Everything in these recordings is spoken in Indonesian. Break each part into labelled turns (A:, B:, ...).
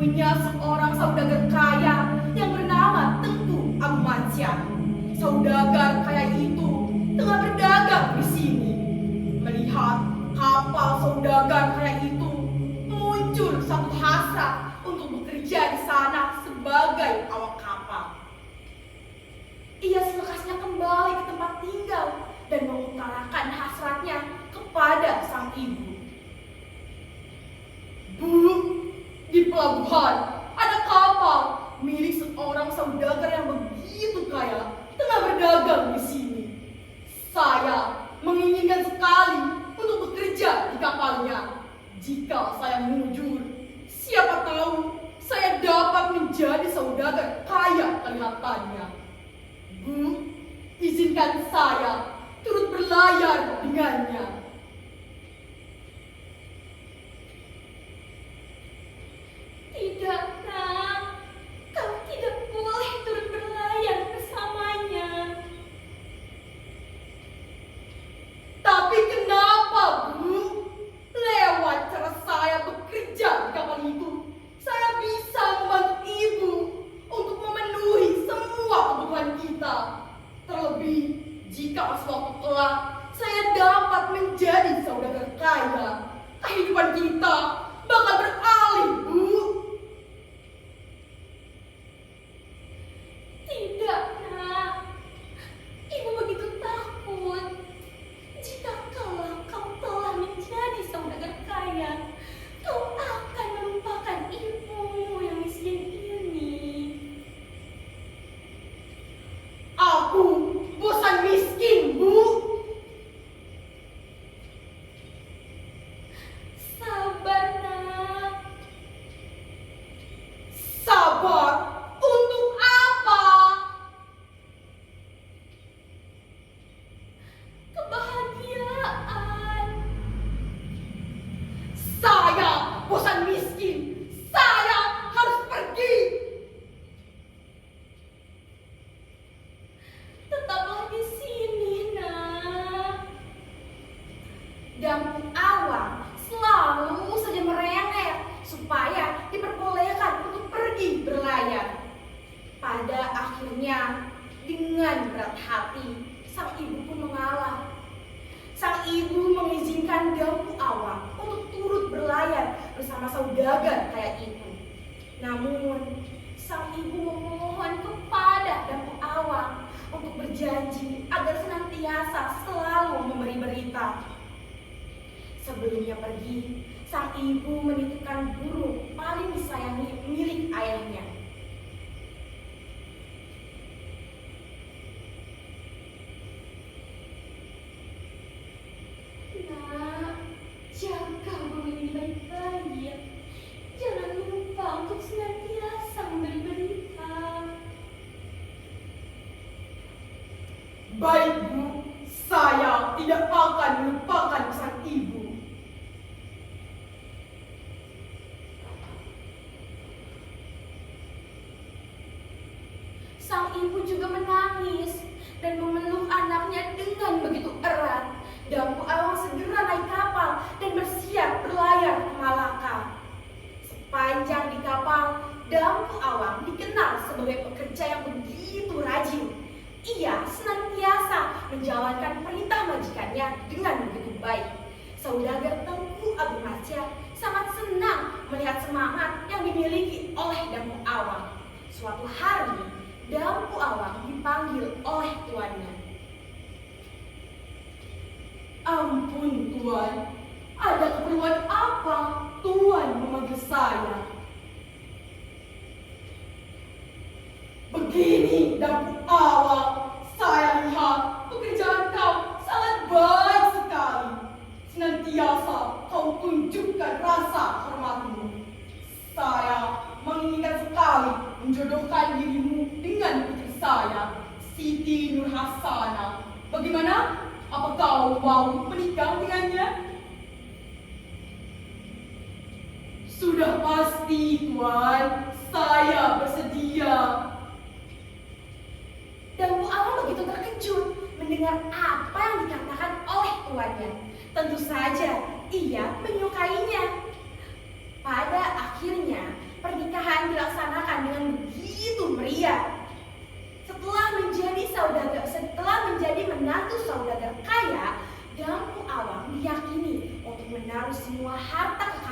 A: punya seorang saudagar kaya yang bernama Tengku Agumansyah. Saudagar kaya itu tengah berdagang di sini. Melihat kapal saudagar kaya itu, muncul satu hasrat untuk bekerja di sana sebagai awak kapal. Ia selekasnya kembali ke tempat tinggal dan mengutarakan hasratnya kepada sang ibu. Bu, di pelabuhan ada kapal milik seorang saudagar yang begitu kaya tengah berdagang di sini. Saya menginginkan sekali untuk bekerja di kapalnya. Jika saya mujur, siapa tahu saya dapat menjadi saudagar kaya kelihatannya. Bu, izinkan saya turut berlayar dengannya.
B: Tidak, Nak. Kau tidak boleh turut berlayar bersamanya.
A: Tapi kenapa, Bu? Lewat cara saya bekerja di kapal itu, saya bisa membantu Ibu untuk memenuhi semua kebutuhan kita. Terlebih, jika suatu kelak saya dapat menjadi saudagar kaya, kehidupan kita bakal beralih, Bu.
B: Tidak, Nak. Ibu begitu takut. Jika kau telah menjadi saudagar kaya, kau akan melupakan ibumu yang miskin ini.
A: Aku bosan miskin, Bu.
B: Sabar, Nak.
A: Sabar untuk apa?
B: Kebahagiaan.
A: Saya bosan miskin. Saya harus pergi.
B: Tetaplah di sini, Nak.
A: Dan awang selalu saja merengek supaya diperbolehkan untuk pergi berlayar. Pada akhirnya, dengan berat hati, sang ibu pun mengalah. Sang ibu mengizinkan Dampu Awang untuk turut berlayar bersama saudagar kaya itu. Namun, sang ibu memohon kepada Dampu Awang untuk berjanji agar senantiasa selalu memberi berita. Sebelumnya pergi, sang ibu menitipkan burung paling disayangi milik ayahnya.
B: Nak, jaga burung ini baik-baik. Jangan lupa untuk senantiasa memberi berita.
A: Baik, Bu, saya tidak akan melupakan pesan ibu. Sang ibu juga menangis dan memeluk anaknya dengan begitu erat. Dampu Awang segera naik kapal dan bersiap berlayar ke Malaka. Sepanjang di kapal, Dampu Awang dikenal sebagai pekerja yang begitu rajin. Ia senantiasa menjalankan perintah majikannya dengan begitu baik. Saudagar Tengku Agumansyah sangat senang melihat semangat yang dimiliki oleh Dampu Awang. Suatu hari, Dampu Awang dipanggil oleh tuannya. Ampun, Tuan. Ada keperluan apa Tuan memanggil saya? Begini, Dampu Awang, saya lihat pekerjaan kau sangat baik sekali. Senantiasa kau tunjukkan rasa hormatmu. Saya menginginkan sekali menjodohkan dirimu dengan putri saya, Siti Nurhasana. Bagaimana? Apa kau mau menikah dengannya? Sudah pasti, Tuan. Saya bersedia. Dampu Awang begitu terkejut mendengar apa yang dikatakan oleh tuannya. Tentu saja ia menyukainya. Pada akhirnya pernikahan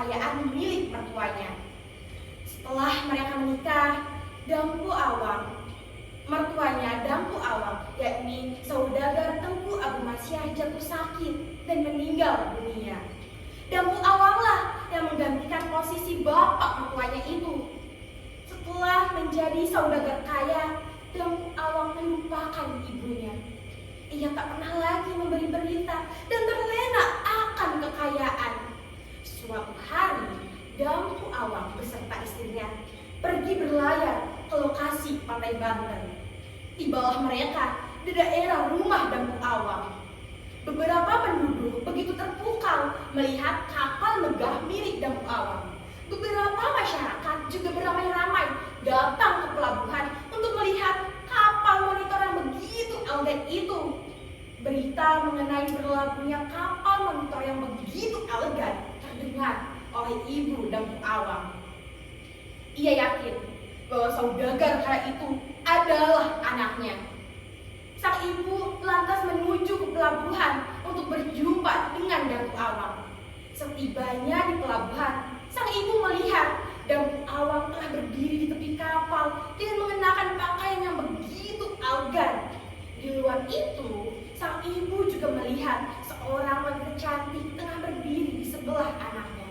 A: kekayaan milik mertuanya. Setelah mereka menikah, mertuanya Dampu Awang, yakni saudagar Tengku Abu Masyah, jatuh sakit dan meninggal dunia. Dampu Awanglah yang menggantikan posisi bapak mertuanya itu. Setelah menjadi saudagar kaya, Dampu Awang melupakan ibunya. Ia tak pernah lagi memberi berita dan terlena akan kekayaan. Suatu hari, Dampu Awang beserta istrinya pergi berlayar ke lokasi pantai Banten. Tibalah mereka di daerah rumah Dampu Awang. Beberapa penduduk begitu terpukau melihat kapal megah milik Dampu Awang. Beberapa masyarakat juga beramai-ramai datang ke pelabuhan untuk melihat kapal monitor yang begitu elegan itu. Berita mengenai berlabuhnya kapal monitor yang begitu elegan terdengar oleh ibu Dampu Awang. Ia yakin bahwa saudagar kaya itu adalah anaknya. Sang ibu lantas menuju ke pelabuhan untuk berjumpa dengan Dampu Awang. Setibanya di pelabuhan, sang ibu melihat Dampu Awang telah berdiri di tepi kapal dengan mengenakan pakaian yang begitu elegan. Di luar itu, sang ibu juga melihat seorang wanita cantik tengah berdiri di sebelah anaknya.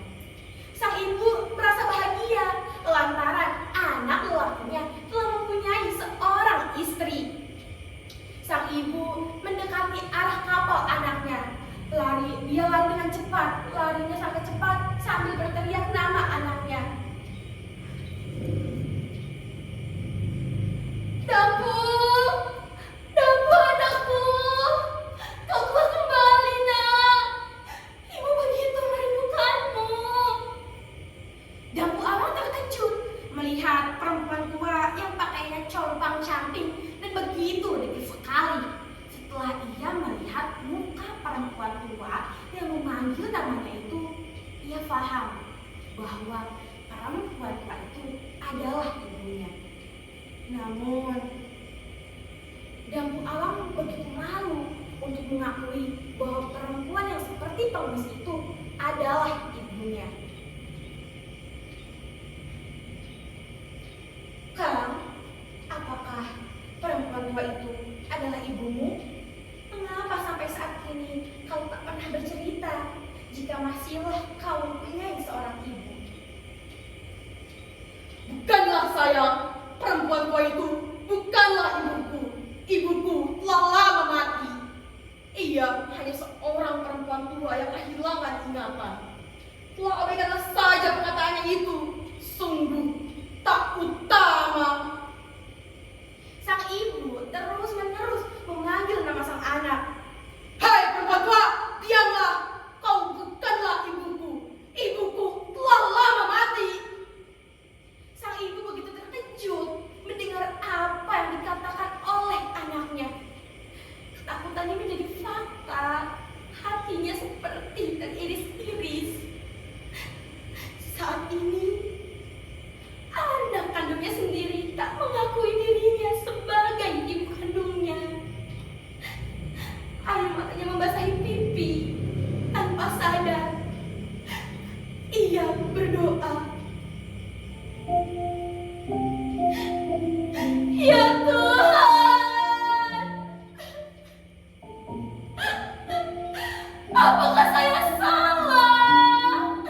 A: Sang ibu merasa bahagia lantaran anak lelakinya telah mempunyai seorang istri. Sang ibu mendekati arah kapal anaknya. Dia lari dengan cepat, larinya sangat cepat sambil berteriak nama anaknya. Dampu! Dampu anakku! Kau telah kembali, nak! Ibu begitu merindukanmu. Dampu Awang terkejut melihat perempuan tua yang pakaiannya compang-camping dan begitu degil sekali. Setelah ia melihat muka perempuan tua yang memanggil namanya itu, ia paham bahwa perempuan tua itu adalah ibunya. Namun, Dampu Awang begitu malu untuk mengakui bahwa perempuan yang seperti pengemis itu adalah ibunya. Kang, apakah perempuan tua itu adalah ibumu? Mengapa sampai saat ini kau tak pernah bercerita jika masihlah kau mempunyai seorang ibu? Bukanlah saya, perempuan tua itu bukanlah ibuku. Ibuku telah lama mati. Ia hanya seorang perempuan tua yang kehilangan ingatan. Telah abaikanlah saja perkataannya itu. Sungguh tak utama. Sang ibu terus-menerus memanggil nama sang anak. Hai perempuan tua, diamlah. Kau bukanlah ibuku. Ibuku telah lama mati. Sang ibu begitu terkejut mendengar apa yang dikatakan oleh anaknya. Ketakutannya menjadi fakta. Hatinya seperti teriris-iris. Saat ini anak kandungnya sendiri tak mengakui dirinya sebagai ibu kandungnya. Air matanya membasahi pipi. Tanpa sadar, ia berdoa. Ya Tuhan, apakah saya salah?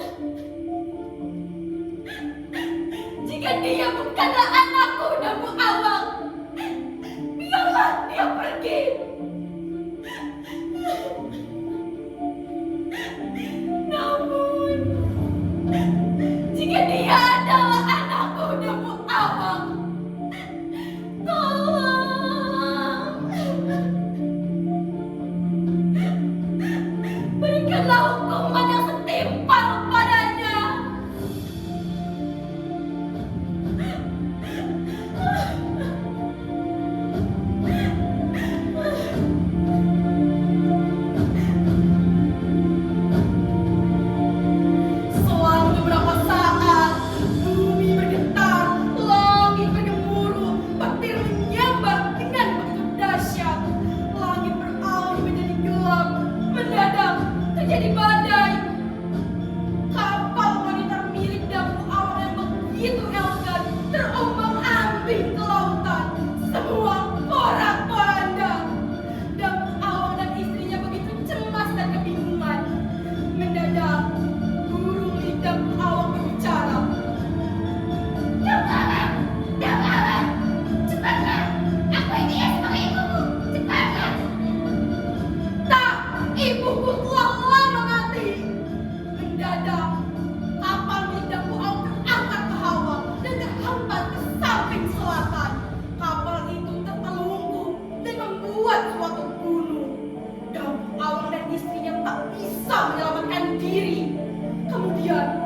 A: Jika dia bukanlah anakku, Dampu Awang, biarlah dia pergi. Namun, jika dia adalah anakku, Dampu Awang, tolong berikanlah hukuman yang setimpal padanya. tak bisa menyelamatkan diri. Kemudian